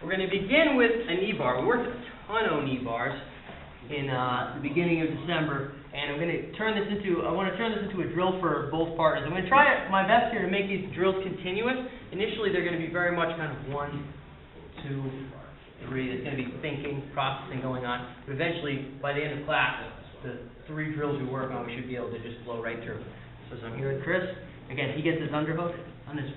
We're going to begin with a knee bar. We worked a ton of knee bars in the beginning of December, and I'm going to I want to turn this into a drill for both partners. I'm going to try my best here to make these drills continuous. Initially, they're going to be very much kind of 1, 2, 3. There's going to be thinking, processing going on. But eventually, by the end of class, the 3 drills we work on, we should be able to just flow right through. So as I'm here with Chris, again, he gets his underhook on this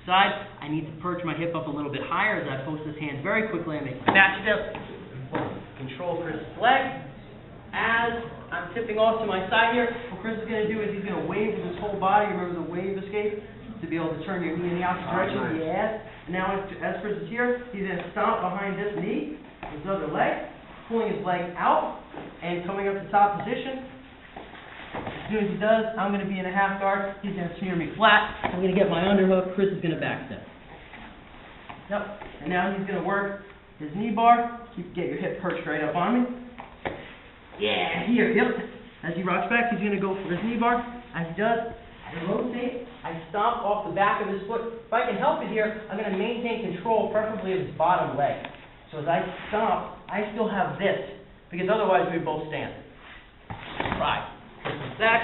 side. I need to perch my hip up a little bit higher as I post this hand very quickly. I make my back step. Control Chris's leg. As I'm tipping off to my side here, what Chris is going to do is he's going to wave with his whole body. Remember the wave escape? To be able to turn your knee in the opposite direction. Yes. And now as Chris is here, he's going to stomp behind this knee, his other leg, pulling his leg out, and coming up to top position. As soon as he does, I'm going to be in a half guard. He's going to smear me flat. I'm going to get my underhook. Chris is going to backstep. Yep. And now he's going to work his knee bar. Get your hip perched right up on me. Yeah, here. Yep. As he rocks back, he's going to go for his knee bar. As he does, I rotate. I stomp off the back of his foot. If I can help it here, I'm going to maintain control, preferably of his bottom leg. So as I stomp, I still have this, because otherwise we both stand. Try. Back,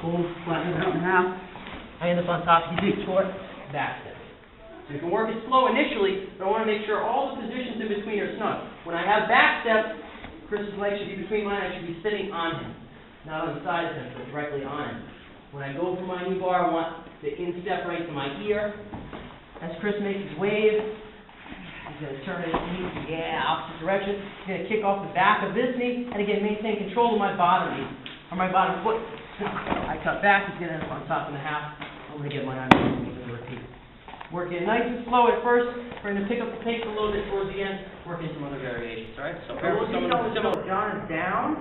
boom, flatten it out in half. I end up on top. You do short, back step. So you can work it slow initially, but I want to make sure all the positions in between are snug. When I have back step, Chris's leg should be between mine. I should be sitting on him, not on the side of him, but directly on him. When I go for my knee bar, I want the instep right to my ear. As Chris makes his wave, he's going to turn his knee, opposite direction. He's going to kick off the back of this knee, and again, maintain control of my bottom knee. Or my bottom foot. I cut back, he's going to end up on top and a half. I'm going to get my arm and repeat. Work it nice and slow at first. We're going to pick up the pace a little bit towards the end, work in some other variations, all right? So If John is down,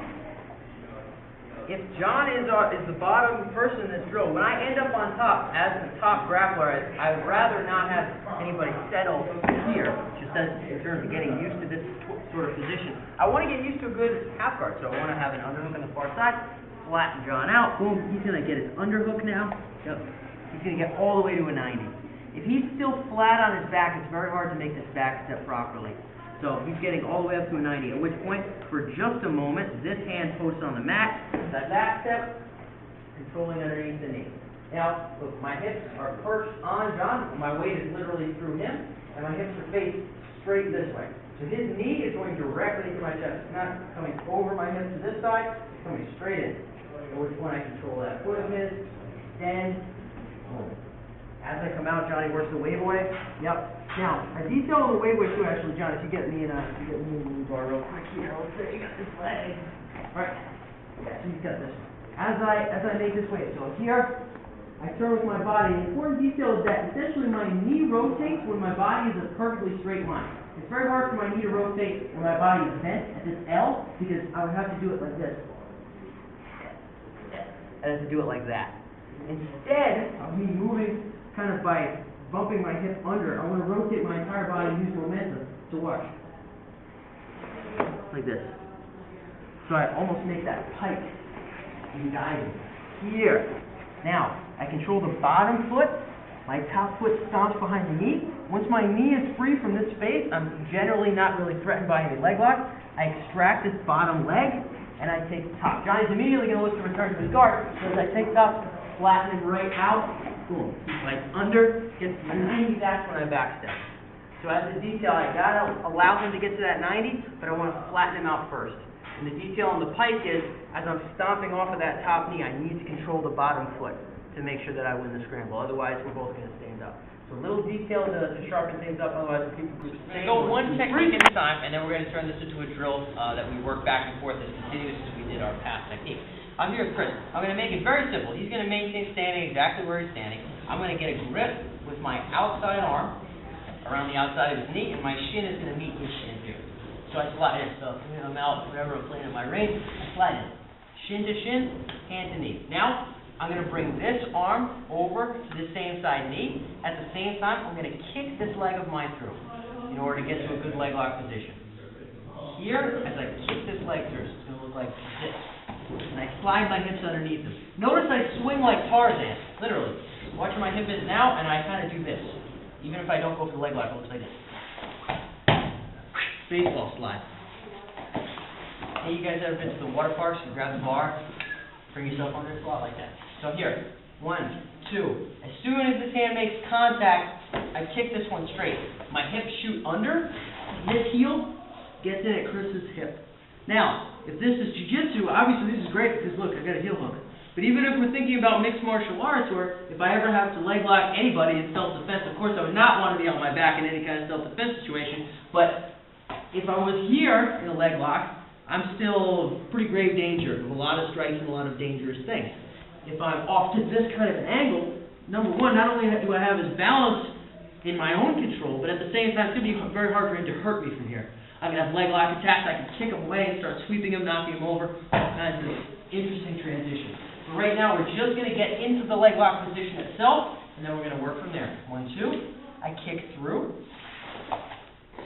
if John is the bottom person in this drill, when I end up on top as the top grappler, I would rather not have anybody settle here, just as in terms of getting used to this sort of position. I want to get used to a good half guard, so I want to have an underhook on the far side, flatten John out, boom, he's going to get his underhook now. Yep. He's going to get all the way to a 90. If he's still flat on his back, it's very hard to make this back step properly. So he's getting all the way up to a 90, at which point, for just a moment, this hand posts on the mat, that back step, controlling underneath the knee. Now, look, my hips are perched on John, my weight is literally through him, and my hips are faced straight this way. So his knee is going directly into my chest. It's not coming over my hips to this side, it's coming straight in. At which point I control that foot of his, extend, boom. As I come out, Johnny works the wave away. Yep. Now, I detail on the wave away too, actually, John, if you get me in the knee bar real quick here, let's say you got this leg. Alright. Yeah, so he's got this. As I make this wave, so here, I turn with my body. The important detail is that essentially my knee rotates when my body is a perfectly straight line. It's very hard for my knee to rotate when my body is bent at this L, because I would have to do it like this. I have to do it like that. Instead of me moving kind of by bumping my hip under, I want to rotate my entire body and use momentum to watch. Like this. So I almost make that pike in diving. Here. Now, I control the bottom foot. My top foot stomps behind the knee. Once my knee is free from this space, I'm generally not really threatened by any leg lock. I extract this bottom leg, and I take the top. Johnny's immediately going to look to return to his guard, so as I take top, flatten him right out, boom. Like under, gets to the 90, that's when I backstep. So as a detail, I gotta allow him to get to that 90, but I want to flatten him out first. And the detail on the pike is, as I'm stomping off of that top knee, I need to control the bottom foot to make sure that I win the scramble. Otherwise, we're both going to stand up. So a little detail to sharpen things up, otherwise we'll keep the groups the same. Go one technique at a time, and then we're going to turn this into a drill that we work back and forth as continuous as we did our past technique. I'm here with Chris. I'm going to make it very simple. He's going to maintain standing exactly where he's standing. I'm going to get a grip with my outside arm around the outside of his knee, and my shin is going to meet his shin here. So I slide in. So I'm out, whenever I'm playing in my range, I slide in. Shin to shin, hand to knee. Now, I'm going to bring this arm over to the same side knee. At the same time, I'm going to kick this leg of mine through in order to get to a good leg lock position. Here, as I kick this leg through, it's going to look like this. And I slide my hips underneath them. Notice I swing like Tarzan, literally. Watch where my hip is now, and I kind of do this. Even if I don't go for the leg lock, it looks like this. baseball slide. Hey, you guys ever been to the water parks? You grab the bar, bring yourself under, it's a lot like that. So here, 1, 2. As soon as this hand makes contact, I kick this one straight. My hips shoot under, this heel gets in at Chris's hip. Now, if this is jiu-jitsu, obviously this is great because look, I got a heel hook. But even if we're thinking about mixed martial arts, or if I ever have to leg lock anybody in self-defense, of course I would not want to be on my back in any kind of self-defense situation, but if I was here in a leg lock, I'm still pretty grave danger of a lot of strikes and a lot of dangerous things. If I'm off to this kind of an angle, number one, not only do I have his balance in my own control, but at the same time, it's going to be very hard for him to hurt me from here. I can have leg lock attacks, I can kick him away and start sweeping him, knocking him over, all kinds of interesting transitions. But right now, we're just going to get into the leg lock position itself, and then we're going to work from there. 1, 2, I kick through,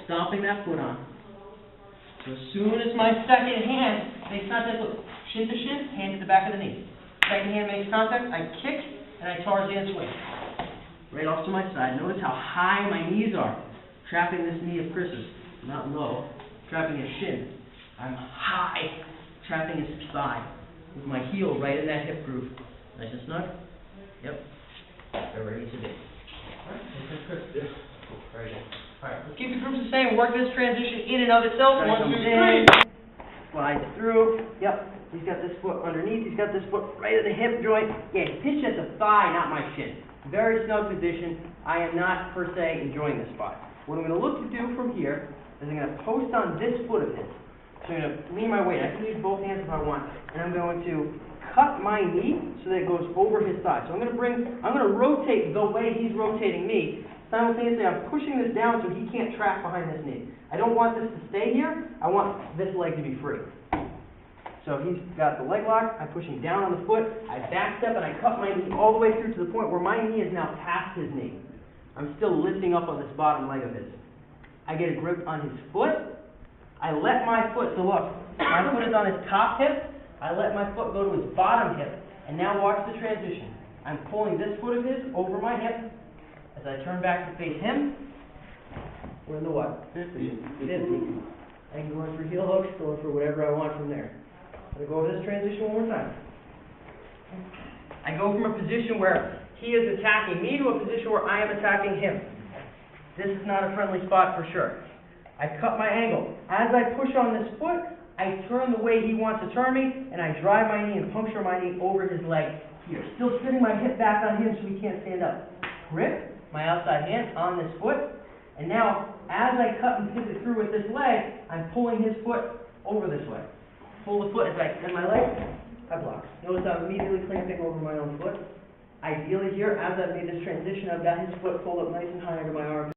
stomping that foot on. So as soon as my second hand makes contact, look, shin to shin, hand to the back of the knee. Second hand makes contact, I kick, and I Tarzan swing. Right off to my side. Notice how high my knees are, trapping this knee of Chris's. Not low, trapping his shin. I'm high, trapping his thigh, with my heel right in that hip groove. Nice and snug? Yep. They're ready to be. Very good. Alright, let's keep the groups the same. Work this transition in and of itself. 1, 2, 3. Slides through. Yep. He's got this foot underneath. He's got this foot right at the hip joint. Yeah, he's pitched at the thigh, not my shin. Very snug position. I am not, per se, enjoying this spot. What I'm going to look to do from here is I'm going to post on this foot of his. So I'm going to lean my weight. I can use both hands if I want. And I'm going to cut my knee so that it goes over his thigh. So I'm going to rotate the way he's rotating me. Simultaneously, I'm pushing this down so he can't track behind this knee. I don't want this to stay here. I want this leg to be free. So he's got the leg lock. I push him down on the foot. I back step and I cut my knee all the way through to the point where my knee is now past his knee. I'm still lifting up on this bottom leg of his. I get a grip on his foot. I let my foot, so look, my foot is on his top hip. I let my foot go to his bottom hip. And now watch the transition. I'm pulling this foot of his over my hip. As I turn back to face him, we're in the what? 50. I can go in for heel hooks, go in for whatever I want from there. I'm going to go over this transition one more time. I go from a position where he is attacking me to a position where I am attacking him. This is not a friendly spot for sure. I cut my angle. As I push on this foot, I turn the way he wants to turn me, and I drive my knee and puncture my knee over his leg here. Still sitting my hip back on him so he can't stand up. Grip my outside hand on this foot, and now, as I cut and pivot through with this leg, I'm pulling his foot over this way. Pull the foot as I extend my leg, I block. Notice I'm immediately clamping over my own foot. Ideally here, as I've made this transition, I've got his foot pulled up nice and high under my arm.